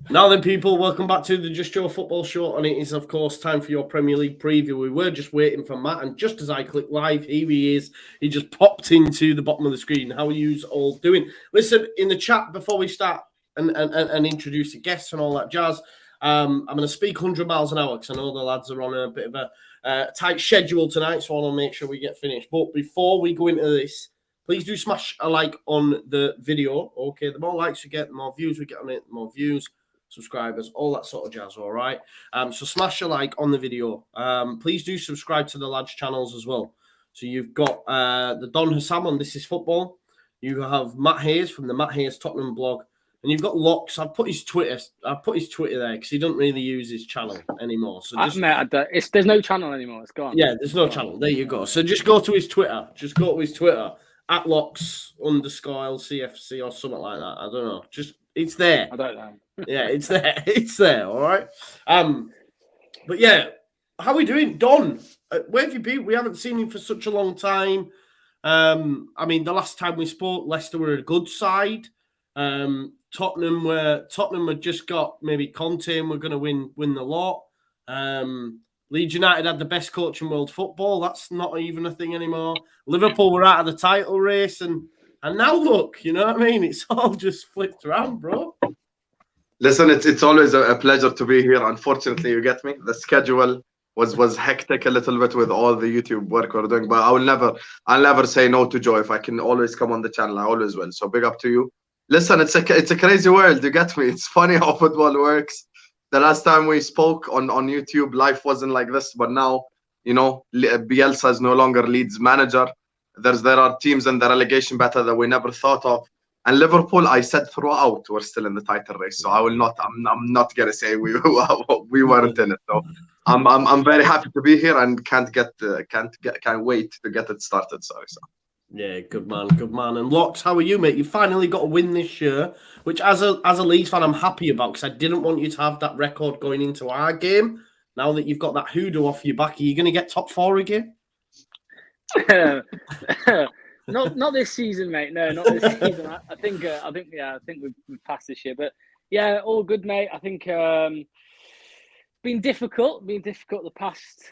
Now then, people, welcome back to the Just Joe Football Show, and it is, of course, time for your Premier League preview. We were just waiting for Matt, and just as I click live, here he is. He just popped into the bottom of the screen. How are you all doing? Listen, in the chat before we start and introduce the guests and all that jazz, I'm going to speak 100 miles an hour because I know the lads are on a bit of a tight schedule tonight, so I want to make sure we get finished. But before we go into this, please do smash a like on the video. Okay, the more likes we get, the more views we get on it, the more views, subscribers, all that sort of jazz, all right? So smash a like on the video. Please do subscribe to the lads' channels as well. So you've got the Don Hassam on This Is Football. You have Matt Hayes from the Matt Hayes Tottenham blog. And you've got Locks. I've put his Twitter there because he doesn't really use his channel anymore. So just, there's no channel anymore. It's gone. Yeah, there's no channel. There you go. So just go to his Twitter. Just go to his Twitter at Locks_LCFC or something like that. I don't know. Just it's there. I don't know. Yeah, it's there. It's there. All right. But yeah, how are we doing, Don? Where have you been? We haven't seen you for such a long time. I mean, the last time we spoke, Leicester were a good side. Tottenham had just got maybe Conte and we're going to win the lot. Leeds United had the best coach in world football. That's not even a thing anymore. Liverpool were out of the title race, and now look, you know what I mean? It's all just flipped around, bro. Listen, it's always a pleasure to be here. Unfortunately, you get me. The schedule was hectic a little bit with all the YouTube work we're doing, but I'll never say no to Joe. If I can always come on the channel, I always will. So big up to you. Listen, it's a crazy world. You get me. It's funny how football works. The last time we spoke on YouTube, life wasn't like this, but now, you know, Bielsa is no longer Leeds manager. There are teams in the relegation battle that we never thought of. And Liverpool, I said throughout, we're still in the title race. So I'm not gonna say we weren't in it. So I'm very happy to be here and can't wait to get it started. Sorry. Yeah, good man. And Locks, how are you, mate? You finally got a win this year, which as a Leeds fan, I'm happy about because I didn't want you to have that record going into our game. Now that you've got that hoodoo off your back, are you going to get top 4 again? Not this season, mate. No, not this season. I think we've passed this year, but yeah, all good, mate. I think been difficult the past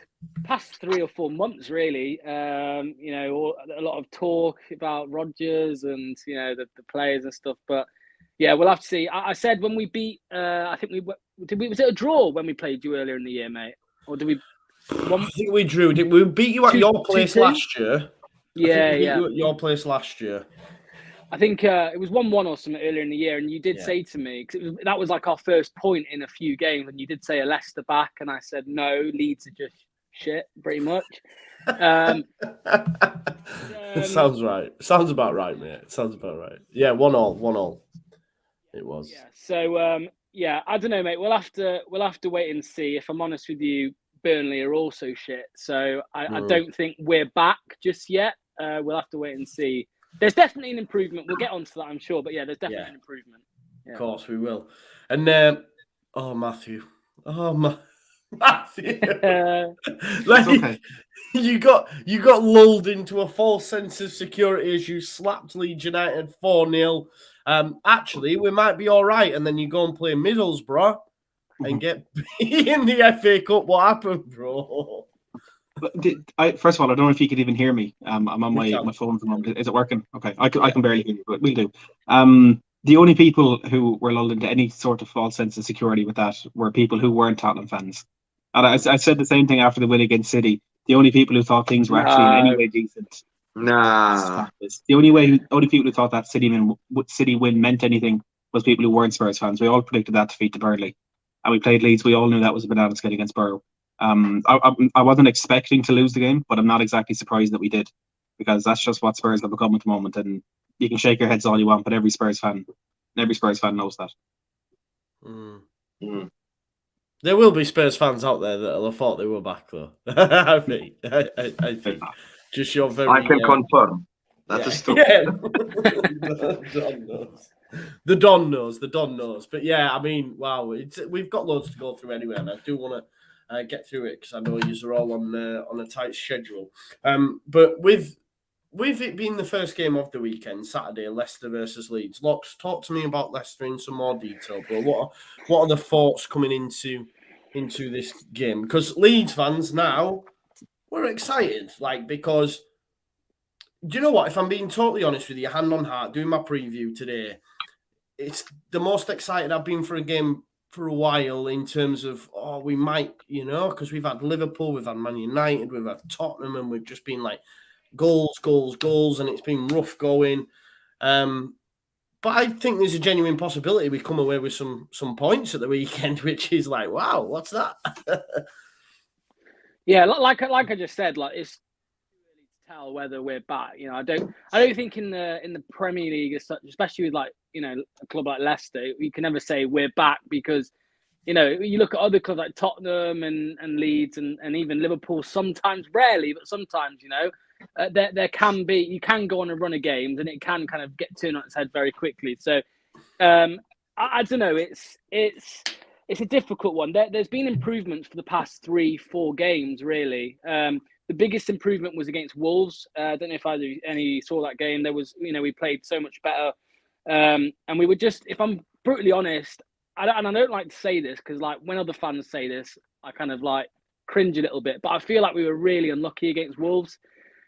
3 or 4 months, really. You know, a lot of talk about Rodgers and you know the players and stuff, but yeah, we'll have to see. I said when we beat, I think was it a draw when we played you earlier in the year, mate, or did we? I think we drew. We beat you at your place last year. Yeah, you at your place last year. I think it was 1-1 or something earlier in the year, and you did say to me because that was like our first point in a few games, and you did say a Leicester back, and I said no, Leeds are just shit, pretty much. Sounds right. Sounds about right, mate. Sounds about right. Yeah, 1-1. It was. Yeah. So yeah, I don't know, mate. We'll have to wait and see. If I'm honest with you, Burnley are also shit. So I don't think we're back just yet. We'll have to wait and see. There's definitely an improvement. We'll get onto that, I'm sure. But yeah, there's definitely an improvement. Yeah. Of course, we will. And Matthew. Matthew. Like, okay. You got lulled into a false sense of security as you slapped Leeds United 4-0. Actually, we might be all right. And then you go and play Middlesbrough and get beat in the FA Cup. What happened, bro? First of all, I don't know if you could even hear me. I'm on my phone at the moment. Is it working? Okay, I can barely hear you, but we'll do. The only people who were lulled into any sort of false sense of security with that were people who weren't Tottenham fans. And I said the same thing after the win against City. The only people who thought things were actually in any way decent. Nah. The only people who thought that City win meant anything was people who weren't Spurs fans. We all predicted that defeat to Burnley. And we played Leeds. We all knew that was a banana skin against Borough. I wasn't expecting to lose the game, but I'm not exactly surprised that we did, because that's just what Spurs have become at the moment. And you can shake your heads all you want, but every Spurs fan knows that. There will be Spurs fans out there that'll have thought they were back, though. I think. Just your very. I can confirm. That is true. Yeah. The Don knows. But yeah, I mean, wow, we've got loads to go through anyway, and I do want to get through it because I know you're all on a tight schedule. But with with it being the first game of the weekend, Saturday, Leicester versus Leeds. Locks, talk to me about Leicester in some more detail, bro. What are the thoughts coming into this game? Because Leeds fans now, we're excited, because do you know what? If I'm being totally honest with you, hand on heart, doing my preview today, it's the most excited I've been for a game for a while in terms of, we might, because we've had Liverpool, we've had Man United, we've had Tottenham, and we've just been goals, and it's been rough going. But I think there's a genuine possibility we come away with some points at the weekend, which is wow, what's that? Yeah, like I just said, it's too early to tell whether we're back. I don't think in the Premier League as such, especially with a club like Leicester, you can never say we're back because you look at other clubs like Tottenham and Leeds and even Liverpool. Sometimes, rarely, but sometimes there can be, you can go on a run of games and it can kind of get turned on its head very quickly. So I don't know. It's a difficult one. There's been improvements for the past 3-4 games, really. The biggest improvement was against Wolves. I don't know if any saw that game. There was, we played so much better. And we were just, if I'm brutally honest, and I don't like to say this because when other fans say this, I kind of cringe a little bit. But I feel like we were really unlucky against Wolves.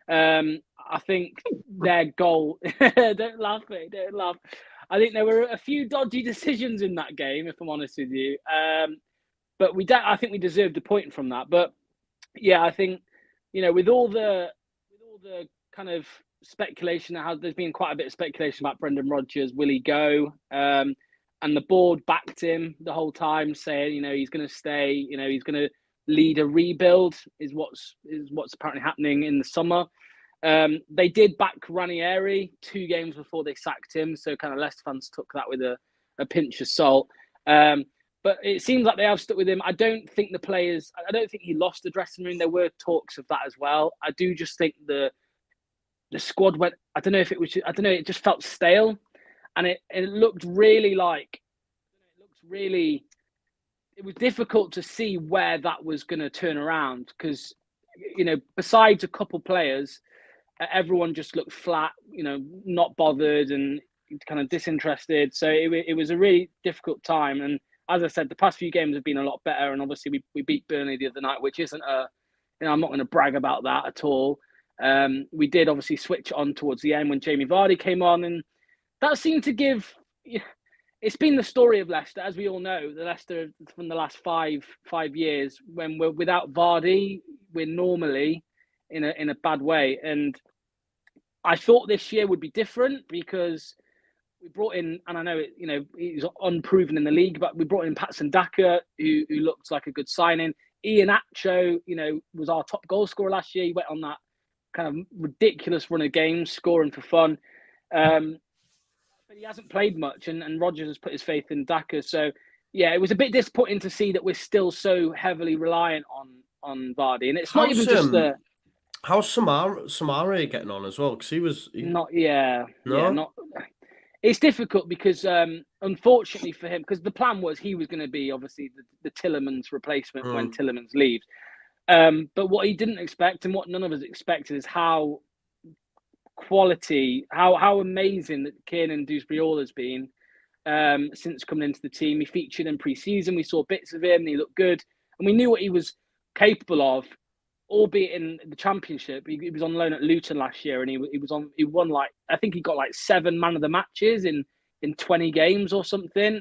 I think their goal, don't laugh, mate, don't laugh. I think there were a few dodgy decisions in that game, if I'm honest with you. But I think we deserved a point from that. But yeah, I think, with all the kind of speculation there's been quite a bit of speculation about Brendan Rodgers, will he go? And the board backed him the whole time, saying, he's going to stay, he's going to lead a rebuild, is what's apparently happening in the summer. They did back Ranieri 2 games before they sacked him, so kind of Leicester fans took that with a pinch of salt. But it seems like they have stuck with him. I don't think he lost the dressing room. There were talks of that as well. I do just think the squad went, it just felt stale. And it looked really it was difficult to see where that was going to turn around because, besides a couple players, everyone just looked flat, not bothered and kind of disinterested. So it was a really difficult time. And as I said, the past few games have been a lot better. And obviously we beat Burnley the other night, which isn't I'm not going to brag about that at all. We did obviously switch on towards the end when Jamie Vardy came on, and that seemed to give. It's been the story of Leicester, as we all know. The Leicester from the last five years, when we're without Vardy, we're normally in a bad way. And I thought this year would be different because we brought in, and I know he's unproven in the league, but we brought in Patson Daka, who looked like a good signing. Ian Acho, was our top goal scorer last year. He went on that kind of ridiculous run of games, scoring for fun. But he hasn't played much, and Rodgers has put his faith in Daka. So, yeah, it was a bit disappointing to see that we're still so heavily reliant on Vardy. And it's not even just the... How's Samare getting on as well? Because it's difficult because, unfortunately for him, because the plan was he was going to be, obviously, the Tielemans replacement when Tielemans leaves. But what he didn't expect and what none of us expected is how how amazing that Kiernan Dewsbury-Hall has been since coming into the team. He featured in pre-season. We saw bits of him and he looked good. And we knew what he was capable of, albeit in the Championship. He was on loan at Luton last year and he won I think he got 7 man of the matches in 20 games or something.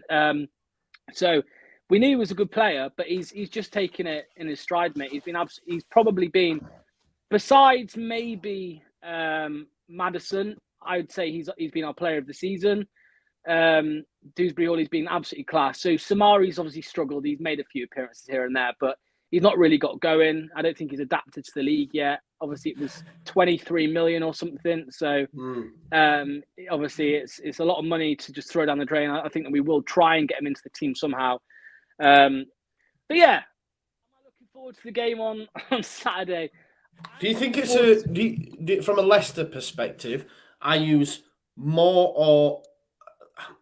So we knew he was a good player, but he's just taken it in his stride, mate. He's probably been, besides maybe Maddison, I would say he's been our player of the season. Dewsbury-Hall, he's been absolutely class. So Samari's obviously struggled. He's made a few appearances here and there, but he's not really got going. I don't think he's adapted to the league yet. Obviously, it was 23 million or something. So obviously, it's a lot of money to just throw down the drain. I think that we will try and get him into the team somehow. But yeah, I'm looking forward to the game on Saturday. Do you think it's from a Leicester perspective, I use more or...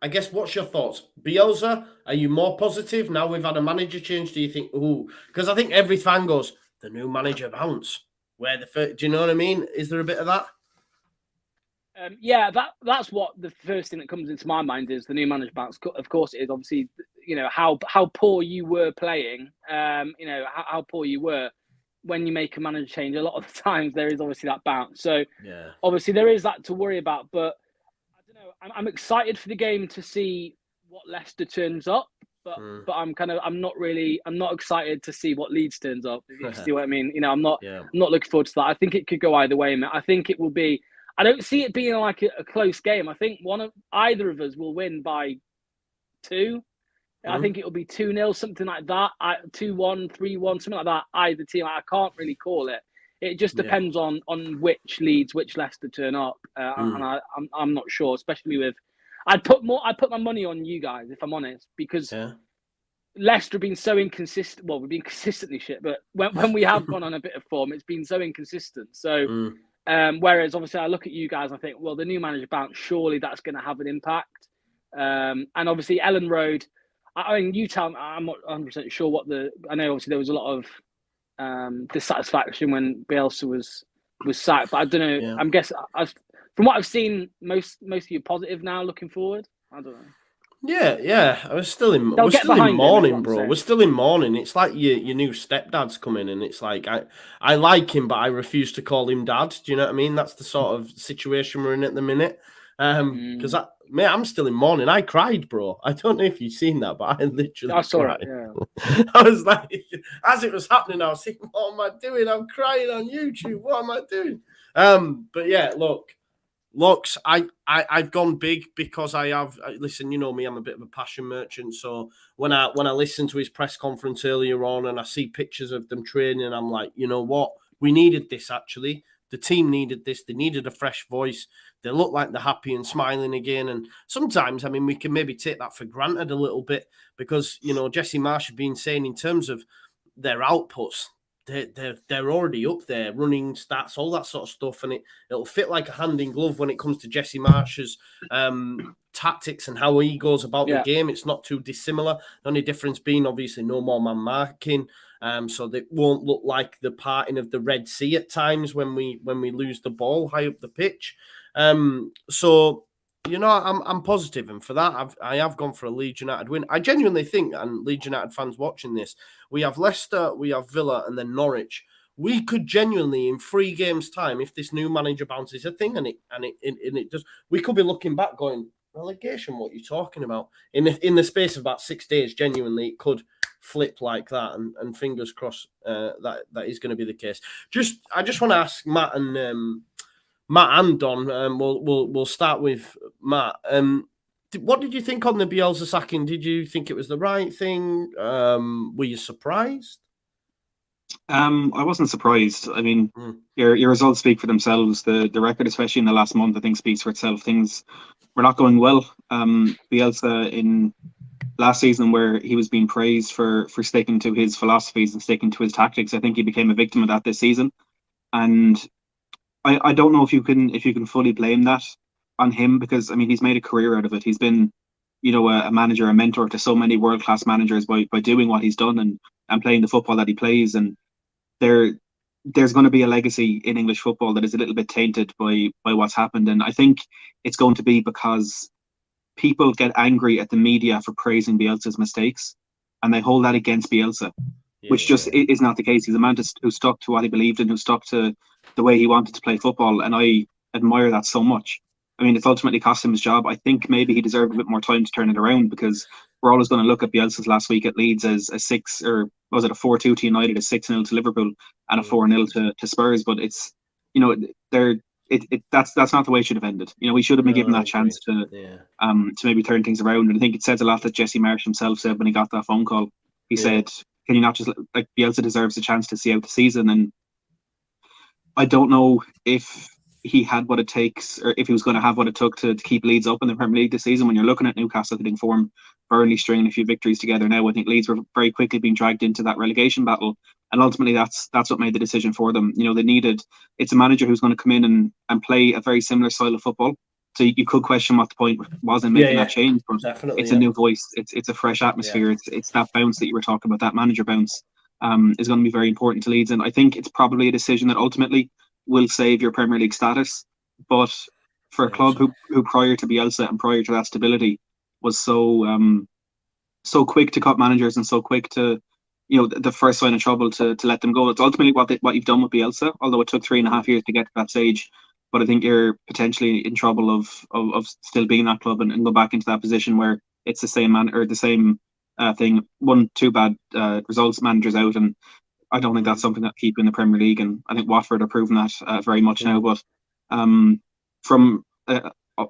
I guess, what's your thoughts? Bielsa, are you more positive now we've had a manager change? Do you think, because I think every fan goes, the new manager bounce. Do you know what I mean? Is there a bit of that? Yeah, that's what the first thing that comes into my mind is the new manager bounce. Of course, it is obviously, how poor you were playing. How poor you were when you make a manager change. A lot of the times there is obviously that bounce. So Yeah. obviously there is that to worry about. But I don't know. I'm excited for the game to see what Leicester turns up. But I'm not excited to see what Leeds turns up. If you see what I mean? I'm not looking forward to that. I think it could go either way, mate. I think it will be. I don't see it being like a close game. I think either of us will win by 2. I think it will be 2-0, something like that. 2-1, 3-1, something like that. Either team. I can't really call it. It just depends on which Leeds, which Leicester turn up, and I'm not sure. Especially with, I'd put my money on you guys if I'm honest, because Leicester have been so inconsistent. Well, we've been consistently shit, but when we have gone on a bit of form, it's been so inconsistent. So. Whereas obviously I look at you guys, I think, well, the new manager bounce, surely that's going to have an impact. And obviously Ellen Road, I mean, you tell me, I'm not 100% sure I know obviously there was a lot of dissatisfaction when Bielsa was sacked, but I don't know. I'm guessing, from what I've seen, most of you are positive now looking forward. I don't know. Yeah. We're still in mourning, bro. We're still in mourning. It's like your new stepdad's coming, and it's like I like him, but I refuse to call him dad. Do you know what I mean? That's the sort of situation we're in at the minute. Because I'm still in mourning. I cried, bro. I don't know if you've seen that, but I literally cried. It, yeah. I was like, as it was happening, I was thinking, what am I doing? I'm crying on YouTube. What am I doing? But yeah, look. Looks, I've gone big because I have. Listen, you know me, I'm a bit of a passion merchant. So when I listen to his press conference earlier on and I see pictures of them training, I'm like, you know what? We needed this actually. The team needed this. They needed a fresh voice. They look like they're happy and smiling again. And sometimes, I mean, we can maybe take that for granted a little bit because, Jesse Marsh has been saying in terms of their outputs, they're already up there, running stats, all that sort of stuff, and it'll fit like a hand in glove when it comes to Jesse Marsh's tactics and how he goes about the game. It's not too dissimilar. The only difference being obviously no more man marking, so they won't look like the parting of the Red Sea at times when we lose the ball high up the pitch. So. I'm positive, and for that, I have gone for a Leeds United win. I genuinely think, and Leeds United fans watching this, we have Leicester, we have Villa, and then Norwich. We could genuinely, in 3 games' time, if this new manager bounce is a thing, and it does, we could be looking back going, relegation, what are you talking about? In the space of about 6 days, genuinely, it could flip like that, and fingers crossed that is going to be the case. I just want to ask Matt and Don, we'll start with Matt. What did you think on the Bielsa sacking? Did you think it was the right thing? Were you surprised? I wasn't surprised. I mean, your results speak for themselves. The record, especially in the last month, I think speaks for itself. Things were not going well. Bielsa in last season, where he was being praised for sticking to his philosophies and sticking to his tactics, I think he became a victim of that this season. And I don't know if you can fully blame that on him, because I mean he's made a career out of it. He's been, a manager, a mentor to so many world-class managers by doing what he's done and playing the football that he plays. And there's going to be a legacy in English football that is a little bit tainted by what's happened. And I think it's going to be because people get angry at the media for praising Bielsa's mistakes, and they hold that against Bielsa. Which just is not the case. He's a man who stuck to what he believed in, who stuck to the way he wanted to play football, and I admire that so much. I mean, it's ultimately cost him his job. I think maybe he deserved a bit more time to turn it around, because we're always going to look at Bielsa's last week at Leeds as a 6, or was it a 4-2 to United, a 6-0 to Liverpool, and a 4-0 to Spurs. But it's, that's not the way it should have ended. We should have been given that chance to maybe turn things around. And I think it says a lot that Jesse Marsh himself said when he got that phone call. He said, can you not just, like, Bielsa deserves a chance to see out the season? And I don't know if he had what it takes, or if he was going to have what it took to keep Leeds up in the Premier League this season. When you're looking at Newcastle hitting form, Burnley stringing a few victories together now, I think Leeds were very quickly being dragged into that relegation battle. And ultimately that's what made the decision for them. It's a manager who's going to come in and play a very similar style of football. So you could question what the point was in making that change, but it's a new voice. It's a fresh atmosphere. It's that bounce that you were talking about, that manager bounce, is going to be very important to Leeds. And I think it's probably a decision that ultimately will save your Premier League status. But for a club who prior to Bielsa and prior to that stability was so quick to cut managers and so quick to, the first sign of trouble to let them go. It's ultimately what you've done with Bielsa, although it took 3.5 years to get to that stage. But I think you're potentially in trouble of still being that club and go back into that position where it's the same man or the same thing. 1-2 bad results, managers out, and I don't think that's something that keep in the Premier League. And I think Watford are proving that very much now. But from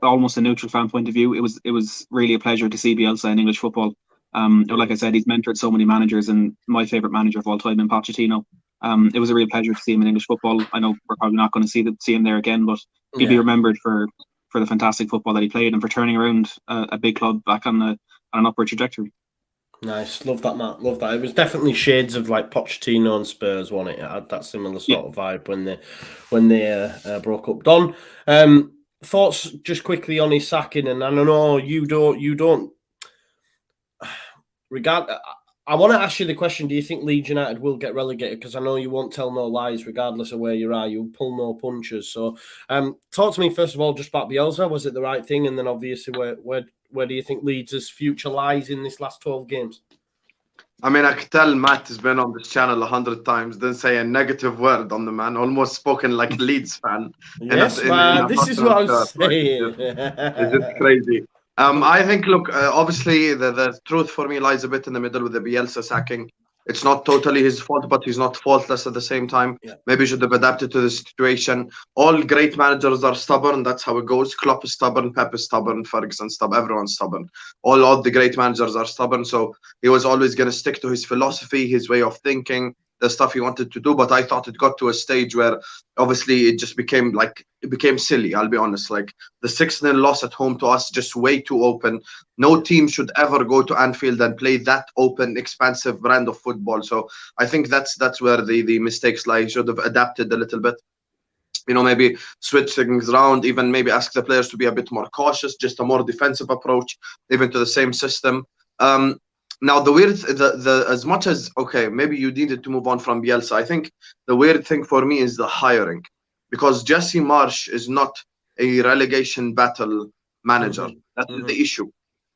almost a neutral fan point of view, it was really a pleasure to see Bielsa in English football. Like I said, he's mentored so many managers, and my favourite manager of all time in Pochettino. It was a real pleasure to see him in English football. I know we're probably not going to see him there again, but he'll be remembered for the fantastic football that he played and for turning around a big club back on an upward trajectory. Nice, love that, Matt. Love that. It was definitely shades of like Pochettino and Spurs, wasn't it? It had that similar sort of vibe when they broke up. Don, thoughts just quickly on his sacking, and I know you don't. I want to ask you the question: do you think Leeds United will get relegated? Because I know you won't tell no lies, regardless of where you are. You'll pull no punches. So, talk to me first of all just about Bielsa. Was it the right thing? And then obviously, where do you think Leeds' future lies in this last 12 games? I mean, I could tell Matt has been on this channel 100 times. Didn't say a negative word on the man. Almost spoken like a Leeds fan. Yes, man. This is what I'm saying. It's just crazy. I think, look, obviously the truth for me lies a bit in the middle with the Bielsa sacking. It's not totally his fault, but he's not faultless at the same time. Yeah. Maybe he should have adapted to the situation. All great managers are stubborn. That's how it goes. Klopp is stubborn, Pep is stubborn, Ferguson stubborn, everyone's stubborn. All the great managers are stubborn. So he was always going to stick to his philosophy, his way of thinking, the stuff he wanted to do. But I thought it got to a stage where obviously it just became silly. I'll be honest. Like the 6-0 loss at home to us, just way too open. No team should ever go to Anfield and play that open, expansive brand of football. So I think that's where the mistakes lie. He should have adapted a little bit. Maybe switch things around, even maybe ask the players to be a bit more cautious, just a more defensive approach, even to the same system. Now, as much as, okay, maybe you needed to move on from Bielsa, I think the weird thing for me is the hiring, because Jesse Marsch is not a relegation battle manager. That's the issue.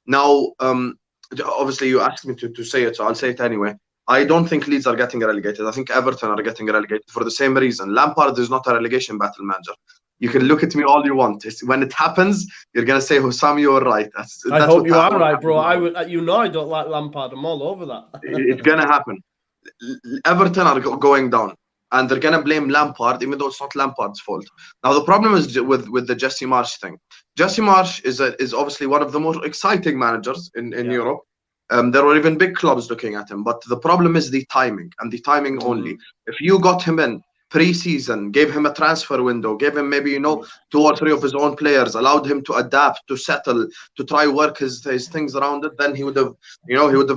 Now, obviously, you asked me to say it, so I'll say it anyway. I don't think Leeds are getting relegated. I think Everton are getting relegated for the same reason. Lampard is not a relegation battle manager. You can look at me all you want. When it happens, you're gonna say, "Hussam, you were right." I hope you are right, bro. I don't like Lampard. I'm all over that. It's gonna happen. Everton are going down, and they're gonna blame Lampard, even though it's not Lampard's fault. Now the problem is with the Jesse Marsch thing. Jesse Marsch is obviously one of the most exciting managers in Europe. There were even big clubs looking at him, but the problem is the timing, and the timing only. If you got him in pre-season, gave him a transfer window, gave him maybe 2 or 3 of his own players, allowed him to adapt, to settle, to try work his things around it, then he would have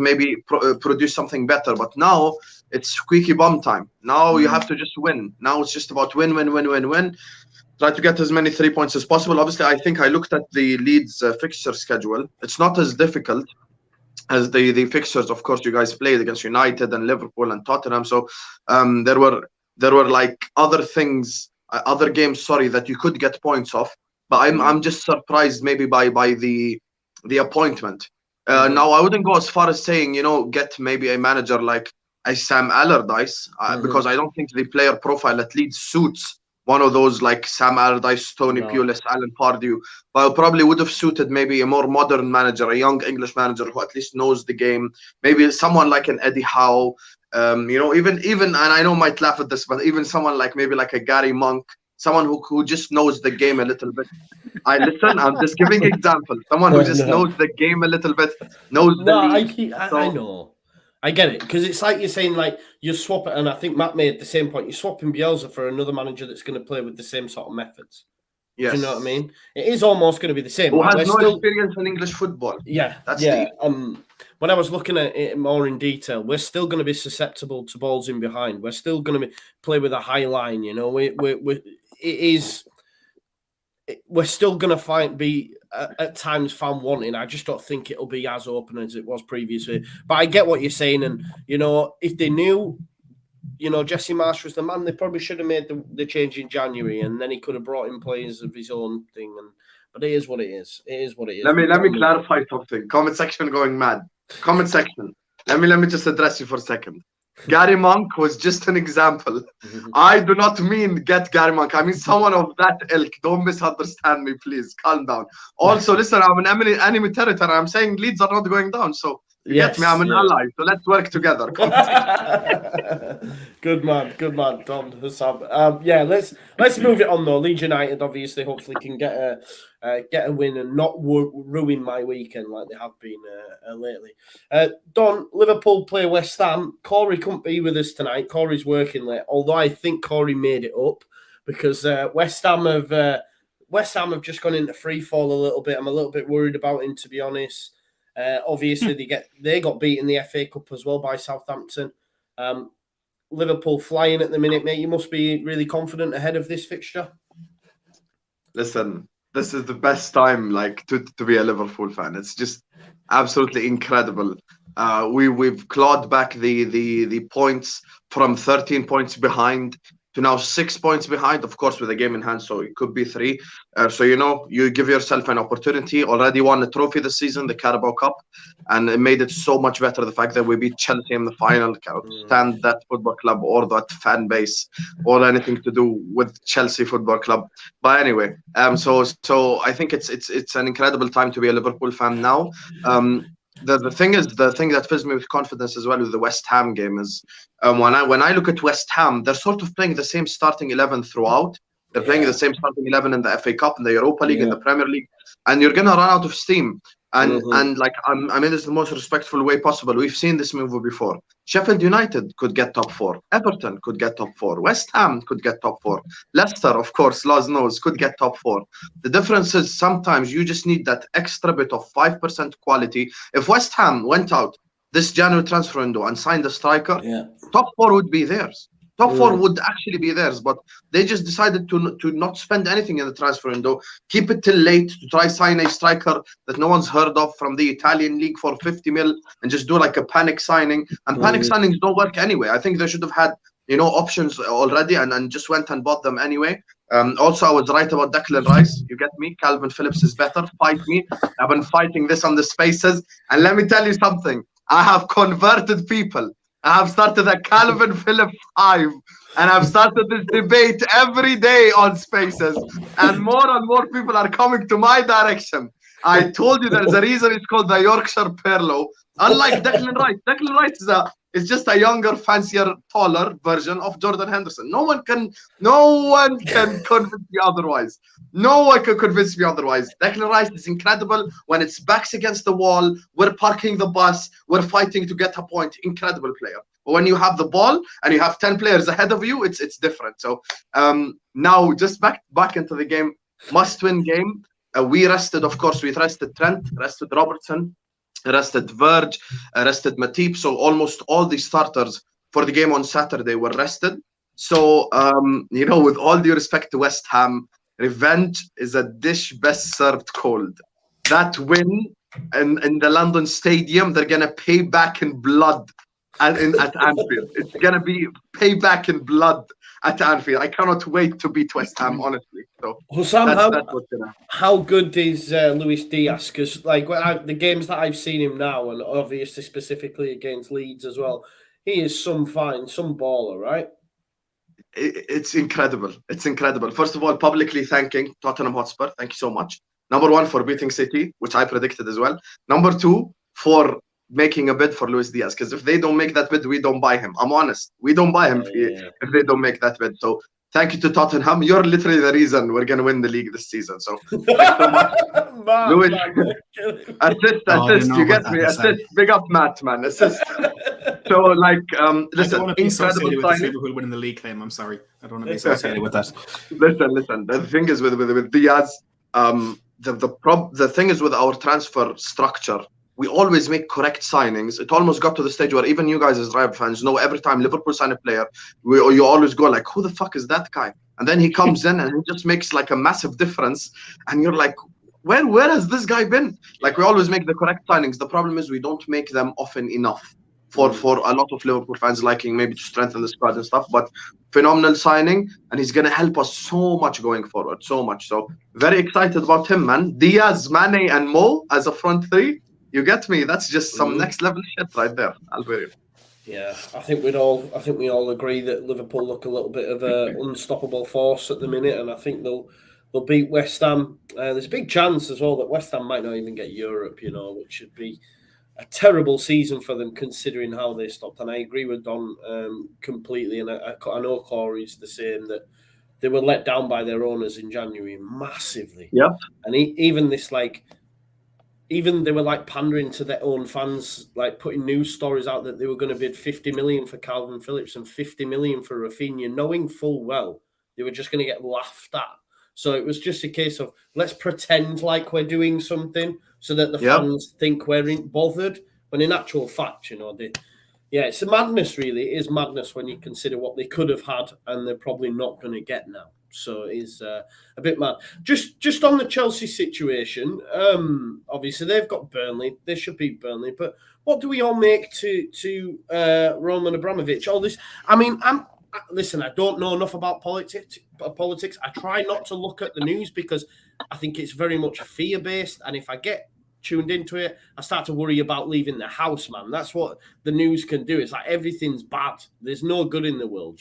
maybe produced something better. But now it's squeaky bum time. Now you have to just win. Now it's just about win. Try to get as many 3 points as possible. Obviously, I think I looked at the Leeds fixture schedule. It's not as difficult as the fixtures, of course, you guys played against United and Liverpool and Tottenham. So there were like other things, other games, that you could get points off. But I'm just surprised maybe by the appointment. Now I wouldn't go as far as saying get maybe a manager like a Sam Allardyce because I don't think the player profile at Leeds suits one of those like Sam Allardyce, Tony Pulis, Alan Pardew. But it probably would have suited maybe a more modern manager, a young English manager who at least knows the game. Maybe someone like an Eddie Howe. Even and I know might laugh at this, but even someone like maybe like a Gary Monk, someone who just knows the game a little bit. I'm just giving example. Someone who just knows the game a little bit, knows the league. I know. I get it, because it's like you're saying, like, you swap it, and I think Matt made the same point. You're swapping Bielsa for another manager that's going to play with the same sort of methods. Yes. Do you know what I mean? It is almost going to be the same. Who has no experience in English football. Yeah. When I was looking at it more in detail, we're still going to be susceptible to balls in behind. We're still going to play with a high line, we're still going to be at times found wanting. I just don't think it'll be as open as it was previously. But I get what you're saying, and if they knew, you know, Jesse Marsch was the man. They probably should have made the change in January, and then he could have brought in players of his own thing. But it is what it is. It is what it is. Let me clarify something. Comment section going mad. Comment section. Let me just address you for a second. Gary Monk was just an example. I do not mean get Gary Monk. I mean someone of that ilk. Don't misunderstand me, please. Calm down. Also, listen, I'm an enemy territory. I'm saying Leeds are not going down. So you get me? I'm an ally. So let's work together. Good man, Don Hussam. Yeah, let's move it on though. Leeds United obviously, hopefully, can get a win and not ruin my weekend like they have been lately. Don, Liverpool play West Ham. Corey couldn't be with us tonight. Corey's working late, although I think Corey made it up because West Ham have just gone into free fall a little bit. I'm a little bit worried about him, to be honest. Obviously, they got beat in the FA Cup as well by Southampton. Liverpool flying at the minute, mate. You must be really confident ahead of this fixture. Listen, this is the best time, like, to be a Liverpool fan. It's just absolutely incredible. We've clawed back the points from 13 points behind to now 6 points behind, of course, with a game in hand, so it could be 3. So, you know, you give yourself an opportunity. Already won a trophy this season, the Carabao Cup, and it made it so much better, the fact that we beat Chelsea in the final. Cannot stand that football club or that fan base or anything to do with Chelsea Football Club. But anyway, so I think it's an incredible time to be a Liverpool fan now. The thing that fills me with confidence as well with the West Ham game is when I look at West Ham, they're sort of playing the same starting 11 throughout. They're playing the same starting 11 in the FA Cup, in the Europa League, in the Premier League, and you're gonna run out of steam. And like I mean this the most respectful way possible. We've seen this movie before. Sheffield United could get top 4. Everton could get top 4. West Ham could get top 4. Leicester, of course, Laws knows, could get top 4. The difference is sometimes you just need that extra bit of 5% quality. If West Ham went out this January transfer window and signed a striker, top 4 would be theirs. Top 4 would actually be theirs, but they just decided to not spend anything in the transfer window, keep it till late to try sign a striker that no one's heard of from the Italian league for 50 mil and just do like a panic signing. And panic signings don't work anyway. I think they should have had, you know, options already and just went and bought them anyway. Also, I was right about Declan Rice. You get me? Calvin Phillips is better. Fight me. I've been fighting this on the spaces. And let me tell you something. I have converted people. I have started a Calvin Phillips 5, and I've started this debate every day on Spaces, and more people are coming to my direction. I told you there's a reason it's called the Yorkshire Perlo. Unlike Declan Rice is just a younger, fancier, taller version of Jordan Henderson. No one can convince me otherwise. No one can convince me otherwise. Declan Rice is incredible when it's backs against the wall. We're parking the bus. We're fighting to get a point. Incredible player. But when you have the ball and you have 10 players ahead of you, it's different. So now just back into the game. Must-win game. We rested, of course. We rested Trent, rested Robertson, rested Verge, rested Matip. So almost all the starters for the game on Saturday were rested. So, you know, with all due respect to West Ham, revenge is a dish best served cold. That win in the London Stadium, they're going to pay back in blood at Anfield. It's going to be payback in blood at Anfield. I cannot wait to beat West Ham, honestly. So Hussam, how good is Luis Diaz? Because like the games that I've seen him now, and obviously specifically against Leeds as well, he is some baller, right? It's incredible. It's incredible. First of all, publicly thanking Tottenham Hotspur. Thank you so much. Number 1, for beating City, which I predicted as well. Number 2, for making a bid for Luis Diaz, because if they don't make that bid, we don't buy him. I'm honest. We don't buy him if they don't make that bid. So thank you to Tottenham. You're literally the reason we're going to win the league this season. So thanks so much. Luis, assist. You get me? Assist. Big up, Matt, man. Assist. So, like, listen, I don't want to be associated with this Liverpool winning the league claim. I'm sorry. I don't want to be associated with that. Listen. The thing is with Diaz, the thing is with our transfer structure, we always make correct signings. It almost got to the stage where even you guys as Rival fans know every time Liverpool sign a player, you always go like, who the fuck is that guy? And then he comes in and he just makes like a massive difference. And you're like, where has this guy been? Like, we always make the correct signings. The problem is we don't make them often enough for a lot of Liverpool fans liking maybe to strengthen the squad and stuff. But phenomenal signing, and he's gonna help us so much going forward, so much. So very excited about him, man. Diaz, Mane, and Mo as a front three. You get me? That's just some next level shit right there, Alberio. Yeah, I think we all agree that Liverpool look a little bit of an unstoppable force at the minute, and I think they'll beat West Ham. There's a big chance as well that West Ham might not even get Europe, which would be a terrible season for them considering how they stopped. And I agree with Don completely, and I know Corey's the same, that they were let down by their owners in January massively. Yeah, and even this Even they were pandering to their own fans, putting news stories out that they were going to bid 50 million for Calvin Phillips and 50 million for Rafinha, knowing full well they were just going to get laughed at. So it was just a case of let's pretend like we're doing something so that the fans think we're bothered. When in actual fact, it's a madness, really. It is madness when you consider what they could have had and they're probably not going to get now. So it is a bit mad. Just on the Chelsea situation, obviously they've got Burnley. They should beat Burnley. But what do we all make to Roman Abramovich? All this. I mean, listen, I don't know enough about politics. I try not to look at the news because I think it's very much fear-based. And if I get tuned into it, I start to worry about leaving the house, man. That's what the news can do. It's like everything's bad. There's no good in the world,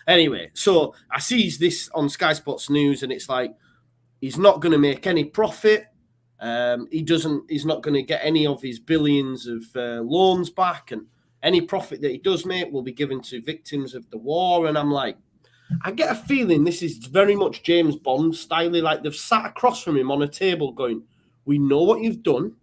Anyway, so I see this on Sky Sports News, and it's like he's not going to make any profit. He's not going to get any of his billions of loans back, and any profit that he does make will be given to victims of the war. And I'm like, I get a feeling this is very much James Bond style. Like they've sat across from him on a table going, we know what you've done.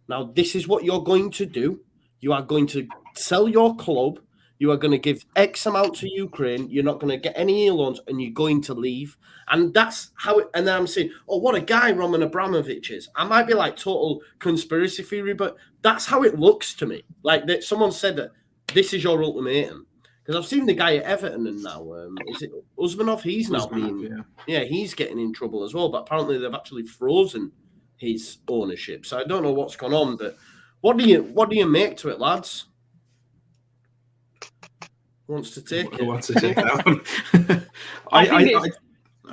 Now, this is what you're going to do. You are going to sell your club. You are going to give X amount to Ukraine. You're not going to get any loans, and you're going to leave. And that's how it. And then I'm saying, oh, what a guy Roman Abramovich is. I might be like total conspiracy theory, but that's how it looks to me. Like that someone said that this is your ultimatum. Because I've seen the guy at Everton, and now is it Usmanov? He's now being he's getting in trouble as well. But apparently they've actually frozen his ownership. So I don't know what's gone on, but what do you make to it, lads? Who wants to take it? Who wants to take that one?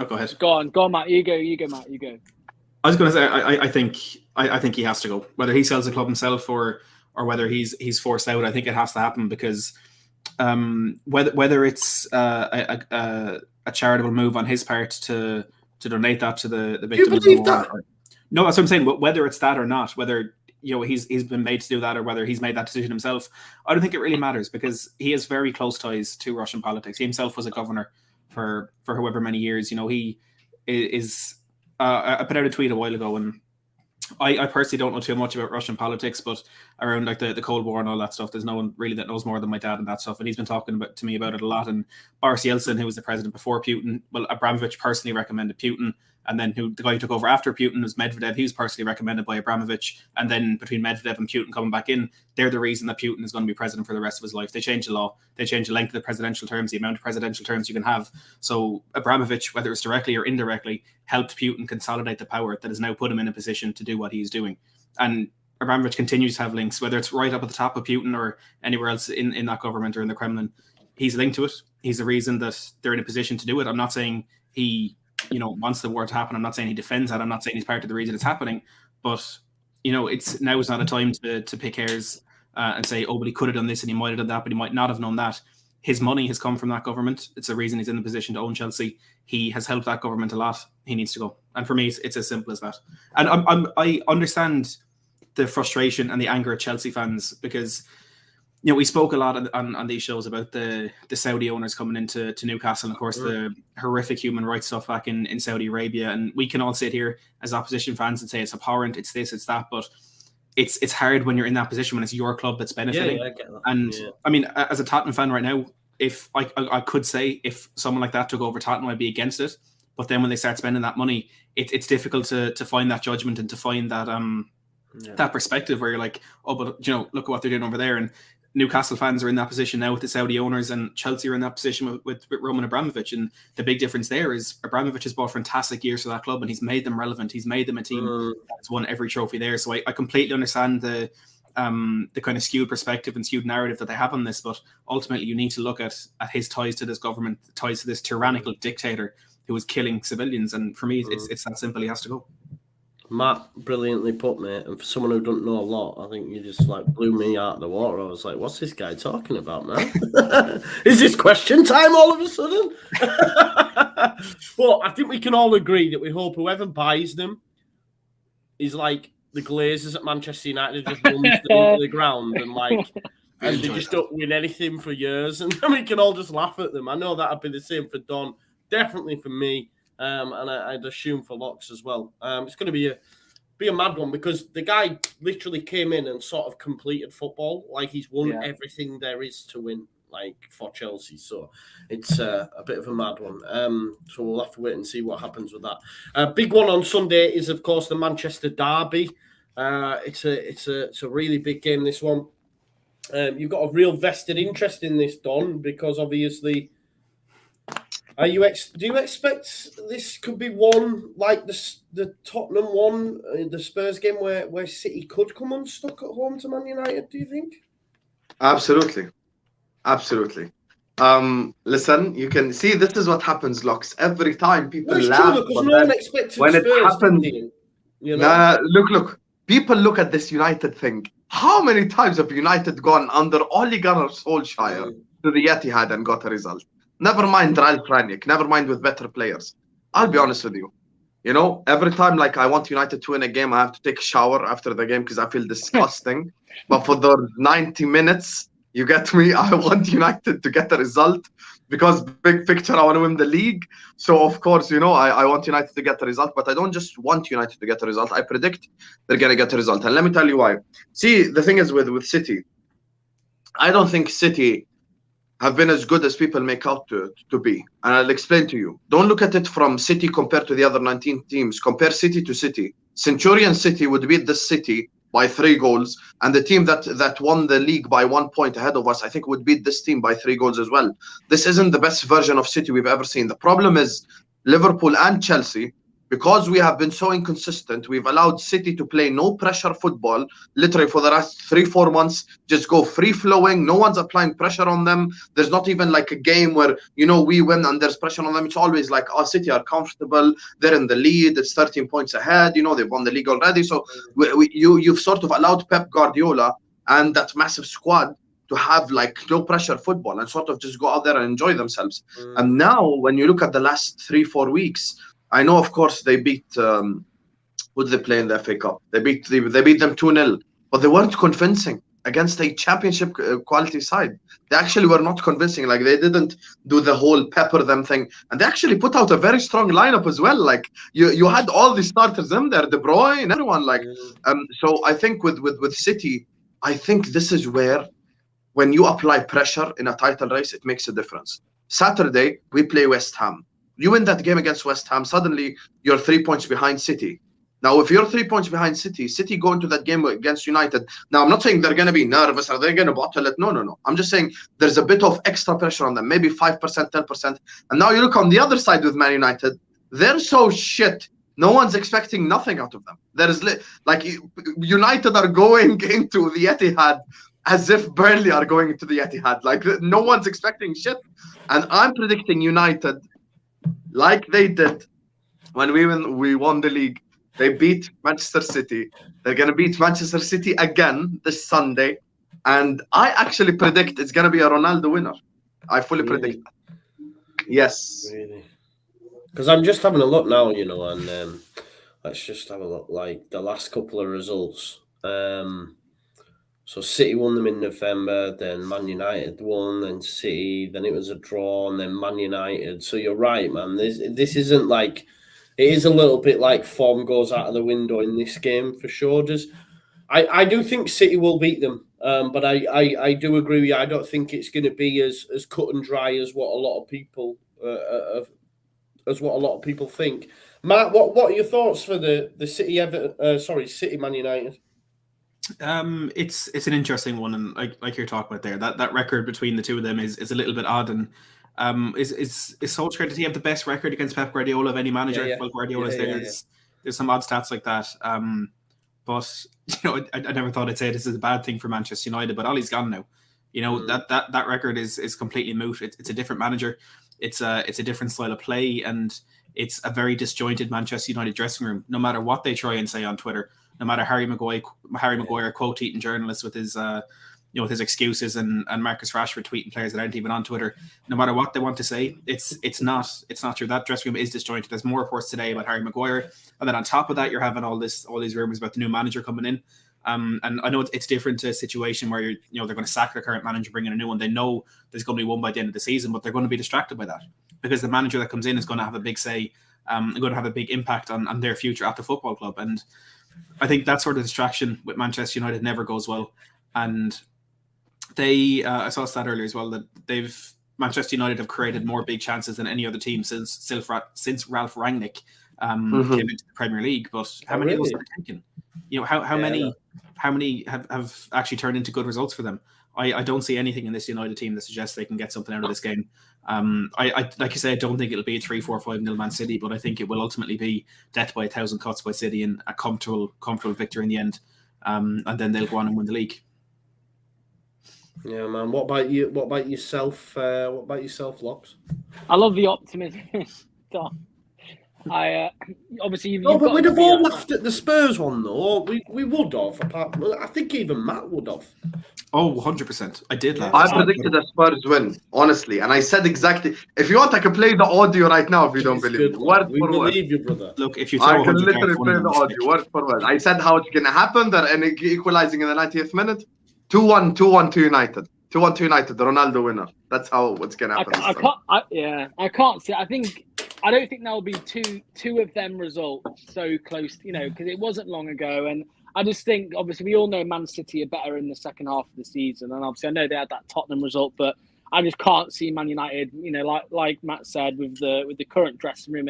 Go ahead. Go on, Matt. You go, Matt. You go. I was going to say, I think he has to go. Whether he sells the club himself or whether he's forced out, I think it has to happen because whether it's a charitable move on his part to donate that to the victims. Do you believe that? No, that's what I'm saying. Whether it's that or not, whether he's been made to do that or whether he's made that decision himself, I don't think it really matters because he has very close ties to Russian politics. He himself was a governor for however many years. He is. I put out a tweet a while ago, and I personally don't know too much about Russian politics, but around like the Cold War and all that stuff, there's no one really that knows more than my dad and that stuff. And he's been talking to me about it a lot. And Boris Yeltsin, who was the president before Putin, well, Abramovich personally recommended Putin. And then the guy who took over after Putin was Medvedev. He was personally recommended by Abramovich. And then between Medvedev and Putin coming back in, they're the reason that Putin is going to be president for the rest of his life. They changed the law. They changed the length of the presidential terms, the amount of presidential terms you can have. So Abramovich, whether it's directly or indirectly, helped Putin consolidate the power that has now put him in a position to do what he's doing. And Abramovich continues to have links, whether it's right up at the top of Putin or anywhere else in that government or in the Kremlin. He's linked to it. He's the reason that they're in a position to do it. I'm not saying he wants the war to happen. I'm not saying he defends that. I'm not saying he's part of the reason it's happening. But, it's now is not a time to pick hairs and say, oh, but he could have done this and he might have done that, but he might not have known that. His money has come from that government. It's the reason he's in the position to own Chelsea. He has helped that government a lot. He needs to go. And for me, it's as simple as that. And I understand the frustration and the anger at Chelsea fans because, we spoke a lot on these shows about the Saudi owners coming into Newcastle and, of course, the horrific human rights stuff back in Saudi Arabia. And we can all sit here as opposition fans and say it's abhorrent, it's this, it's that. But it's hard when you're in that position when it's your club that's benefiting. Yeah, I get that. And, I mean, as a Tottenham fan right now, if I could say if someone like that took over Tottenham, I'd be against it. But then when they start spending that money, it's difficult to find that judgment and to find that that perspective where you're like, oh, but, look at what they're doing over there. And Newcastle fans are in that position now with the Saudi owners, and Chelsea are in that position with Roman Abramovich. And the big difference there is Abramovich has bought fantastic years for that club, and he's made them relevant. He's made them a team that's won every trophy there. So I completely understand the the kind of skewed perspective and skewed narrative that they have on this. But ultimately, you need to look at his ties to this government, ties to this tyrannical dictator who was killing civilians. And for me, it's that simple. He has to go. Matt, brilliantly put, mate. And for someone who doesn't know a lot, I think you just like blew me out of the water. I was like, what's this guy talking about, man? Is this question time all of a sudden? But I think we can all agree that we hope whoever buys them is like the Glazers at Manchester United, just runs them into the ground and they just don't win anything for years. And then we can all just laugh at them. I know that'd be the same for Don, definitely for me. And I'd assume for Locks as well. It's going to be a mad one because the guy literally came in and sort of completed football. Like he's won everything there is to win, like for Chelsea. So it's a bit of a mad one. So we'll have to wait and see what happens with that. Big one on Sunday is of course the Manchester derby. It's a really big game. This one. You've got a real vested interest in this, Don, because obviously. Do you expect this could be one like the Tottenham one, the Spurs game where City could come unstuck at home to Man United? Do you think? Absolutely. Listen, you can see this is what happens, Locks. Every time people laugh, because no one expected when Spurs it happens. You know? Look. People look at this United thing. How many times have United gone under Ole Gunnar Solskjaer to the Etihad and got a result? Never mind Ralf Rangnick, never mind with better players. I'll be honest with you. You know, every time like I want United to win a game, I have to take a shower after the game because I feel disgusting. But for the 90 minutes, you get me, I want United to get a result because big picture, I want to win the league. So, of course, you know, I want United to get a result, but I don't just want United to get a result. I predict they're going to get a result. And let me tell you why. See, the thing is with City, I don't think City have been as good as people make out to be. And I'll explain to you. Don't look at it from City compared to the other 19 teams. Compare City to City. Centurion City would beat this City by 3 goals. And the team that won the league by 1 point ahead of us, I think would beat this team by 3 goals as well. This isn't the best version of City we've ever seen. The problem is Liverpool and Chelsea, because we have been so inconsistent, we've allowed City to play no pressure football, literally for the last 3-4 months, just go free flowing. No one's applying pressure on them. There's not even like a game where, you know, we win and there's pressure on them. It's always like, oh, City are comfortable. They're in the lead. It's 13 points ahead. You know, they've won the league already. So you've sort of allowed Pep Guardiola and that massive squad to have like no pressure football and sort of just go out there and enjoy themselves. And now when you look at the last 3-4 weeks, I know, of course, they beat who did they play in the FA Cup? They beat them 2-0, but they weren't convincing against a championship quality side. They actually were not convincing. Like they didn't do the whole pepper them thing, and they actually put out a very strong lineup as well. Like you had all the starters in there, De Bruyne, everyone. Like so, I think with City, I think this is where when you apply pressure in a title race, it makes a difference. Saturday we play West Ham. You win that game against West Ham, suddenly you're 3 points behind City. Now, if you're 3 points behind City go into that game against United. Now, I'm not saying they're going to be nervous or they're going to bottle it. No. I'm just saying there's a bit of extra pressure on them, maybe 5%, 10%. And now you look on the other side with Man United. They're so shit. No one's expecting nothing out of them. There is like United are going into the Etihad as if Burnley are going into the Etihad. Like no one's expecting shit. And I'm predicting United, like they did when we won the league. They beat Manchester City. They're going to beat Manchester City again this Sunday. And I actually predict it's going to be a Ronaldo winner. I fully predict that. Yes. Really? Because I'm just having a look now, you know, and let's just have a look, like the last couple of results. So City won them in November, then Man United won, then City, then it was a draw, and then Man United. So you're right, man. This isn't like, it is a little bit like form goes out of the window in this game for sure. I do think City will beat them, but I do agree with you. I don't think it's going to be as cut and dry as what a lot of people think. Matt, what are your thoughts for the City City Man United? It's an interesting one, and like you're talking about there, that record between the two of them is a little bit odd. And is Solskjaer, does he have the best record against Pep Guardiola of any manager? Yeah. Well, Guardiola's there. There's some odd stats like that. But I never thought I'd say this is a bad thing for Manchester United. But Ollie's gone now. That record is completely moot. It's a different manager. It's a different style of play, and it's a very disjointed Manchester United dressing room. No matter what they try and say on Twitter, no matter Harry Maguire quote-tweeting journalists with his with his excuses, and Marcus Rashford tweeting players that aren't even on Twitter. No matter what they want to say, it's not true. That dressing room is disjointed. There's more reports today about Harry Maguire, and then on top of that, you're having all these rumors about the new manager coming in. And I know it's different to a situation where they're going to sack their current manager, bring in a new one. They know there's going to be one by the end of the season, but they're going to be distracted by that because the manager that comes in is going to have a big say, going to have a big impact on their future at the football club. And I think that sort of distraction with Manchester United never goes well. And they, I saw a stat earlier as well that Manchester United have created more big chances than any other team since Ralph Rangnick came into the Premier League. But how many of those are taken? How many have actually turned into good results for them? I don't see anything in this United team that suggests they can get something out of this game. I like you say, I don't think it'll be a 3-4-5-0 Man City, but I think it will ultimately be death by 1,000 cuts by City and a comfortable victory in the end. And then they'll go on and win the league. Yeah, man. What about you? What about yourself? Locks? I love the optimism. Obviously but we'd have all laughed at the Spurs one though. We would have. I think even Matt would have. Oh, 100%. I did laugh. I predicted a Spurs win, honestly, and I said exactly. If you want, I can play the audio right now. If you don't believe me, we believe you, brother. Look, if you I can literally play the audio word for word. I said how it's gonna happen. They're equalizing in the 90th minute. 2-1 to United. 2-1 to United. The Ronaldo winner. That's how it's gonna happen. I can't see. I don't think there'll be two of them results so close. Because it wasn't long ago, and I just think obviously we all know Man City are better in the second half of the season, and obviously I know they had that Tottenham result, but I just can't see Man United. Like Matt said, with the current dressing room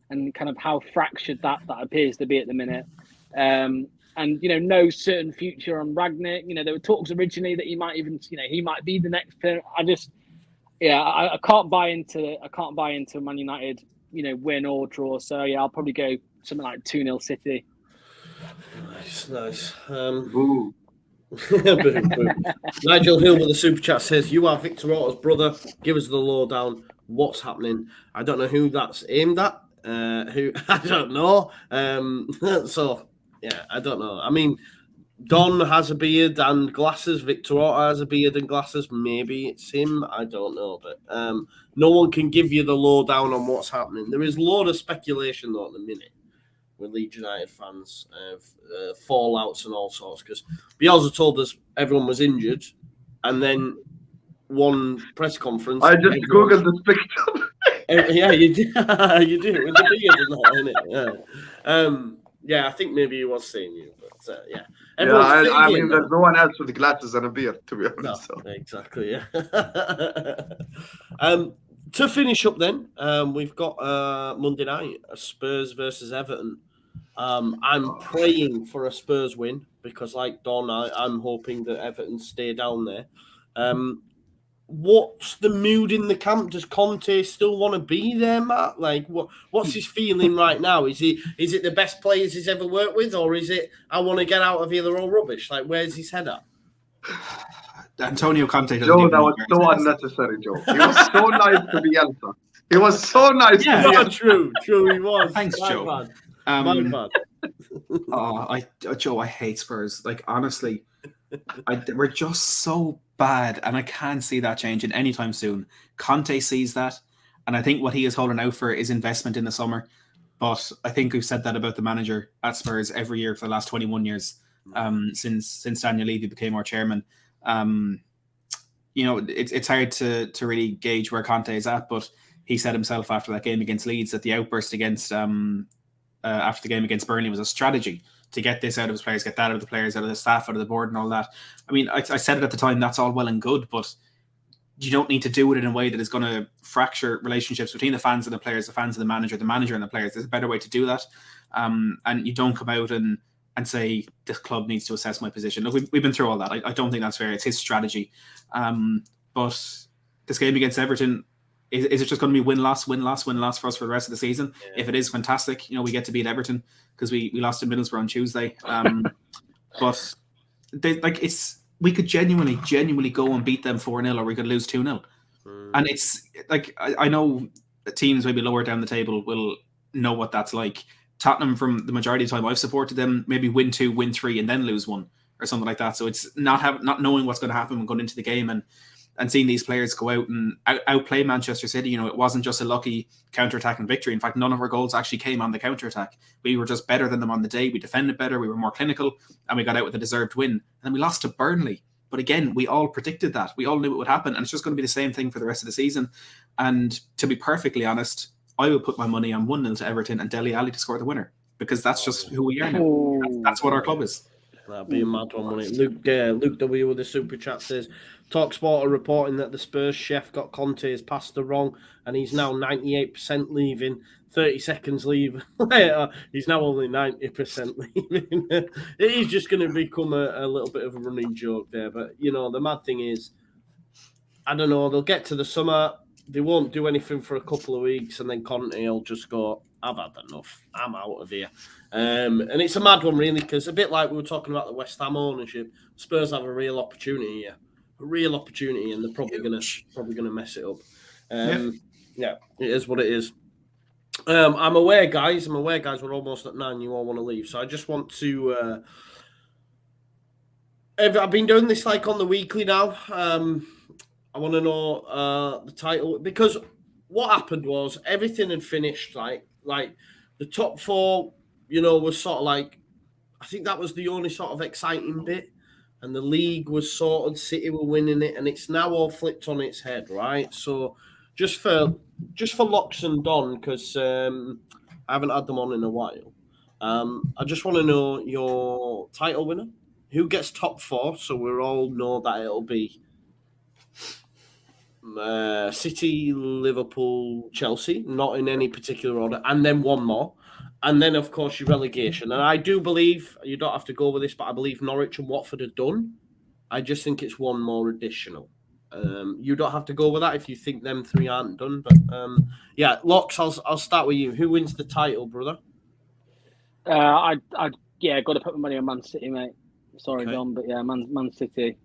and kind of how fractured that appears to be at the minute. And no certain future on Ragnick. There were talks originally that he might even, he might be the next player. I can't buy into Man United, win or draw. So yeah, I'll probably go something like 2-0 City. Nice. Boo. Boom. Nigel Hill with the super chat says, "You are Victor Orta's brother. Give us the lowdown. What's happening?" I don't know who that's aimed at. Who I don't know. So. Yeah, I don't know. I mean, Don has a beard and glasses. Victor Orta has a beard and glasses. Maybe it's him. I don't know. But no one can give you the lowdown on what's happening. There is a lot of speculation, though, at the minute with Leeds United fans of fallouts and all sorts. Because Bielsa told us everyone was injured. And then one press conference. I just Googled this picture. Yeah, you did. You do. With the beard and all, innit? Yeah. Yeah, I think maybe he was saying you, but yeah. I mean, there's no one else with glasses and a beard, to be honest. No, exactly, yeah. To finish up then, we've got Monday night, Spurs versus Everton. I'm praying for a Spurs win because, like Don, I'm hoping that Everton stay down there. What's the mood in the camp? Does Conte still want to be there, Matt? Like, what's his feeling right now? Is it the best players he's ever worked with, or is it I want to get out of here, they're all rubbish? Like, where's his head at? Antonio Conte. Joe, that was so unnecessary, Joe. He was so nice to Bielsa. He was so nice to Bielsa. True, he was. Thanks, Joe. My bad. Joe, I hate Spurs. Like, honestly, we're just so bad, and I can't see that changing anytime soon. Conte sees that, and I think what he is holding out for is investment in the summer. But I think we've said that about the manager at Spurs every year for the last 21 years, since Daniel Levy became our chairman. It's hard to really gauge where Conte is at, but he said himself after that game against Leeds that the outburst after the game against Burnley was a strategy to get this out of his players, get that out of the players, out of the staff, out of the board and all that. I mean, I said it at the time, that's all well and good, but you don't need to do it in a way that is going to fracture relationships between the fans and the players, the fans and the manager and the players. There's a better way to do that. And you don't come out and say, this club needs to assess my position. Look, we've been through all that. I don't think that's fair. It's his strategy. But this game against Everton, Is it just going to be win loss for us for the rest of the season? Yeah. If it is, fantastic. We get to beat Everton because we lost to Middlesbrough on Tuesday. But we could genuinely go and beat them 4-0, or we could lose 2-0. And it's like, I know teams maybe lower down the table will know what that's like. Tottenham, from the majority of the time I've supported them, maybe win 2, win 3, and then lose 1 or something like that. So it's not knowing what's going to happen when going into the game and seeing these players go out and outplay Manchester City. It wasn't just a lucky counter-attack and victory. In fact, none of our goals actually came on the counter-attack. We were just better than them on the day. We defended better. We were more clinical, and we got out with a deserved win. And then we lost to Burnley. But again, we all predicted that. We all knew it would happen, and it's just going to be the same thing for the rest of the season. And to be perfectly honest, I would put my money on 1-0 to Everton and Dele Alli to score the winner, because that's just who we are now. That's what our club is. That'd be a mad one, wouldn't it? Luke W with the super chat says, TalkSport are reporting that the Spurs chef got Conte's pasta wrong, and he's now 98% leaving. 30 seconds leave later, he's now only 90% leaving. It is just going to become a little bit of a running joke there. But, the mad thing is, I don't know, they'll get to the summer, they won't do anything for a couple of weeks, and then Conte will just go, I've had enough, I'm out of here. And it's a mad one, really, because a bit like we were talking about the West Ham ownership, Spurs have a real opportunity here. A real opportunity, and they're probably gonna mess it up. Yeah, it is what it is. I'm aware, guys. We're almost at 9. You all want to leave, so I just want to. I've been doing this like on the weekly now. I want to know the title, because what happened was everything had finished. Like the top 4, was sort of like, I think that was the only sort of exciting bit. And the league was sorted, City were winning it, and it's now all flipped on its head, right? So just for Locks and Don, because I haven't had them on in a while, I just want to know your title winner. Who gets top 4? So we all know that it'll be City, Liverpool, Chelsea, not in any particular order, and then one more. And then, of course, your relegation. And I do believe, you don't have to go with this, but I believe Norwich and Watford are done. I just think it's one more additional. You don't have to go with that if you think them 3 aren't done. But, yeah, Locks, I'll start with you. Who wins the title, brother? Got to put my money on Man City, mate. Sorry, Okay. Don, but yeah, Man City.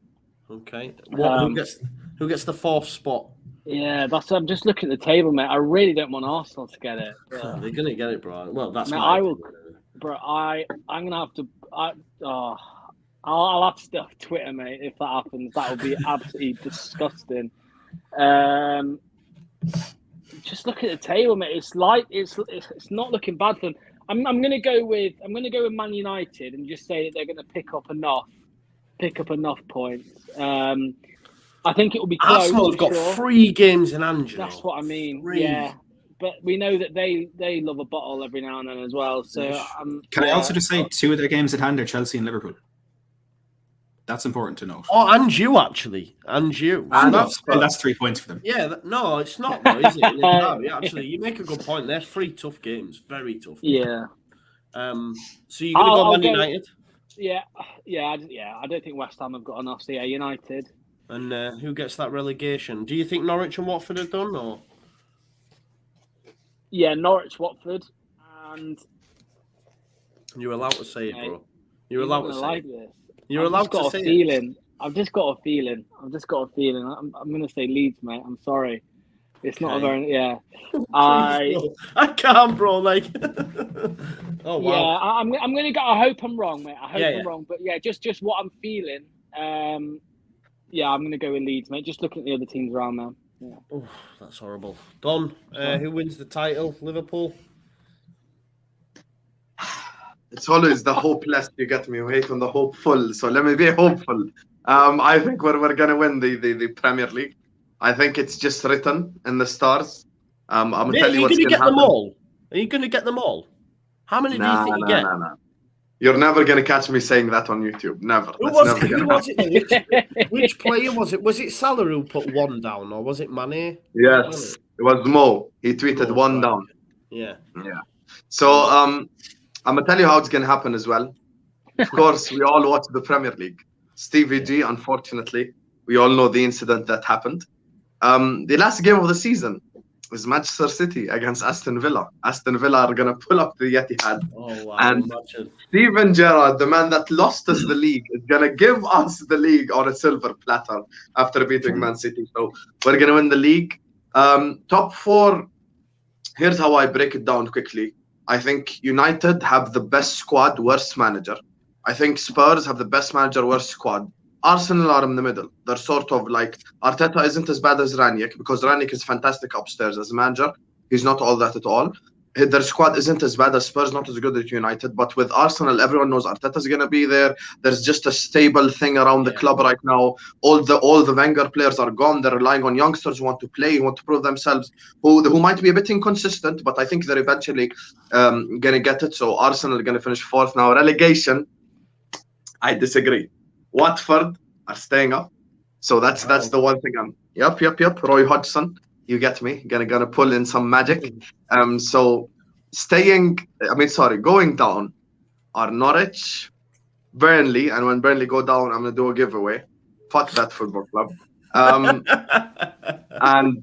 Okay. Who gets the 4th spot? Yeah, I'm just looking at the table, mate. I really don't want Arsenal to get it. They're gonna get it, bro. Well, that's mate, my I will, opinion. bro. I'm gonna have to. I'll have to stuff Twitter, mate. If that happens, that would be absolutely disgusting. Just look at the table, mate. It's not looking bad for them. I'm gonna go with Man United and just say that they're gonna pick up enough points. I think it will be close. Arsenal have got 3 games in hand. That's what I mean. 3. Yeah, but we know that they love a bottle every now and then as well. So Can I also just say 2 of their games at hand are Chelsea and Liverpool? That's important to note. Oh, and you actually, and you. And that's 3 points for them. Yeah, no, it's not, though, is it? Actually, you make a good point. They're 3 tough games, very tough. Yeah. So you're gonna go Man United? Yeah. I don't think West Ham have got enough. So yeah, United. And who gets that relegation? Do you think Norwich and Watford are done, or? Yeah, Norwich, Watford, and You're allowed to say it, bro. You're allowed to say it. This. You're allowed to say it. I've just got a feeling. I'm going to say Leeds, mate. I'm sorry. It's not a very, yeah. I can't, bro. Like, oh wow. Yeah, I'm going to go. I hope I'm wrong, mate. I hope I'm wrong, but yeah, just what I'm feeling. Yeah, I'm going to go with Leeds, mate. Just looking at the other teams around there. Yeah. Oh, that's horrible. Don, who wins the title? Liverpool. It's always the hopeless. You get me away from the hopeful. So let me be hopeful. I think we're gonna win the Premier League. I think it's just written in the stars. I'm gonna tell you what's gonna happen. Are you gonna get them all? How many do you think you get? Nah. You're never gonna catch me saying that on YouTube. Never. Who was it? Which player was it? Was it Salah who put 1 down, or was it Mane? Yes, it was Mo. He tweeted 1 down. Yeah. So I'm gonna tell you how it's gonna happen as well. Of course, we all watch the Premier League. Stevie G, unfortunately, we all know the incident that happened. The last game of the season, is Manchester City against Aston Villa. Aston Villa are going to pull up the Etihad. Oh, wow. And Imagine. Steven Gerrard, the man that lost us the league, is going to give us the league on a silver platter after beating Man City. So we're going to win the league. Top 4, here's how I break it down quickly. I think United have the best squad, worst manager. I think Spurs have the best manager, worst squad. Arsenal are in the middle. They're sort of like, Arteta isn't as bad as Ranić, because Ranić is fantastic upstairs as a manager. He's not all that at all. Their squad isn't as bad as Spurs, not as good as United. But with Arsenal, everyone knows Arteta's going to be there. There's just a stable thing around the club right now. All the Wenger players are gone. They're relying on youngsters who want to play, who want to prove themselves, who might be a bit inconsistent, but I think they're eventually going to get it. So Arsenal are going to finish 4th. Now, relegation, I disagree. Watford are staying up. So that's the one thing I'm... Yep. Roy Hodgson. You get me? Gonna pull in some magic. So going down are Norwich, Burnley, and when Burnley go down, I'm gonna do a giveaway. Fuck that football club. And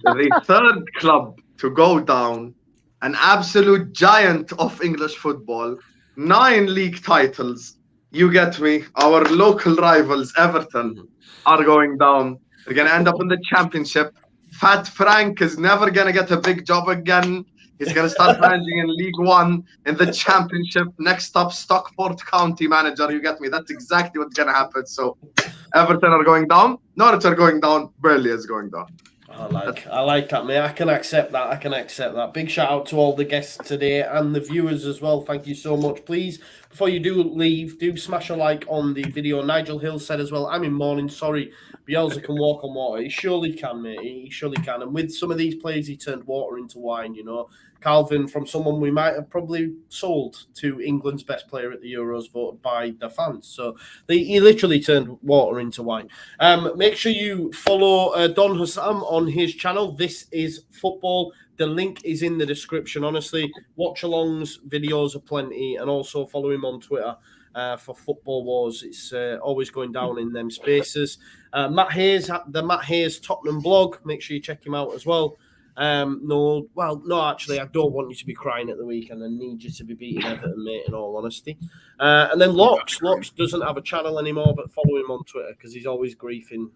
the 3rd club to go down, an absolute giant of English football, 9 league titles. You get me? Our local rivals, Everton, are going down. They're gonna end up in the Championship. Fat Frank is never going to get a big job again. He's going to start managing in League One, in the Championship. Next up, Stockport County manager. You get me? That's exactly what's going to happen. So Everton are going down. Norwich are going down. Burnley is going down. I like that, mate. I can accept that. Big shout out to all the guests today and the viewers as well. Thank you so much. Please, before you do leave, do smash a like on the video. Nigel Hill said as well, I'm in mourning. Sorry, Bielsa can walk on water. He surely can, mate. He surely can. And with some of these players, he turned water into wine, you know. Calvin, from someone we might have probably sold to England's best player at the Euros, voted by the fans. So he literally turned water into wine. Make sure you follow Don Hassam on his channel. This is football. The link is in the description. Honestly, watch-alongs, videos are plenty, and also follow him on Twitter for Football Wars. It's always going down in them spaces. Matt Hayes, the Matt Hayes Tottenham blog. Make sure you check him out as well. No, actually, I don't want you to be crying at the weekend. I need you to be beating Everton, mate, in all honesty. And then Locks doesn't have a channel anymore, but follow him on Twitter because he's always griefing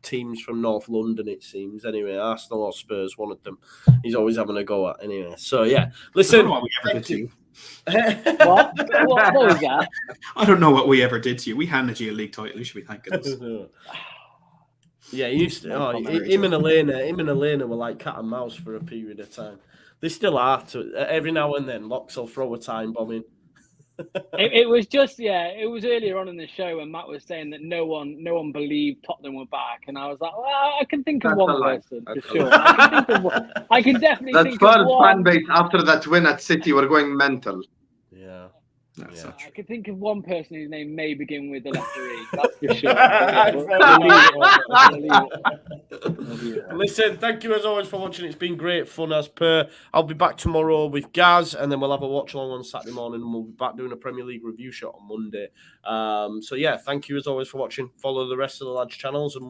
teams from North London, it seems. Anyway, Arsenal or Spurs, one of them. He's always having a go at. Anyway, so yeah. Listen. What we ever did to you. What was that? I don't know what we ever did to you. We handed you a league title. You should be thanking us. Yeah, he used to. Him and Elena were like cat and mouse for a period of time. They still are. Every now and then, Locks will throw a time bomb in. It was just it was earlier on in the show when Matt was saying that no one believed Tottenham were back, and I was like, well, I can think of one person for sure. I can definitely think of one. Fan base after that win at City were going mental. Yeah. I can think of one person whose name may begin with the letter E. That's for sure. Listen, thank you as always for watching. It's been great fun as per. I'll be back tomorrow with Gaz, and then we'll have a watch along on Saturday morning, and we'll be back doing a Premier League review shot on Monday. So yeah, thank you as always for watching. Follow the rest of the lads' channels, and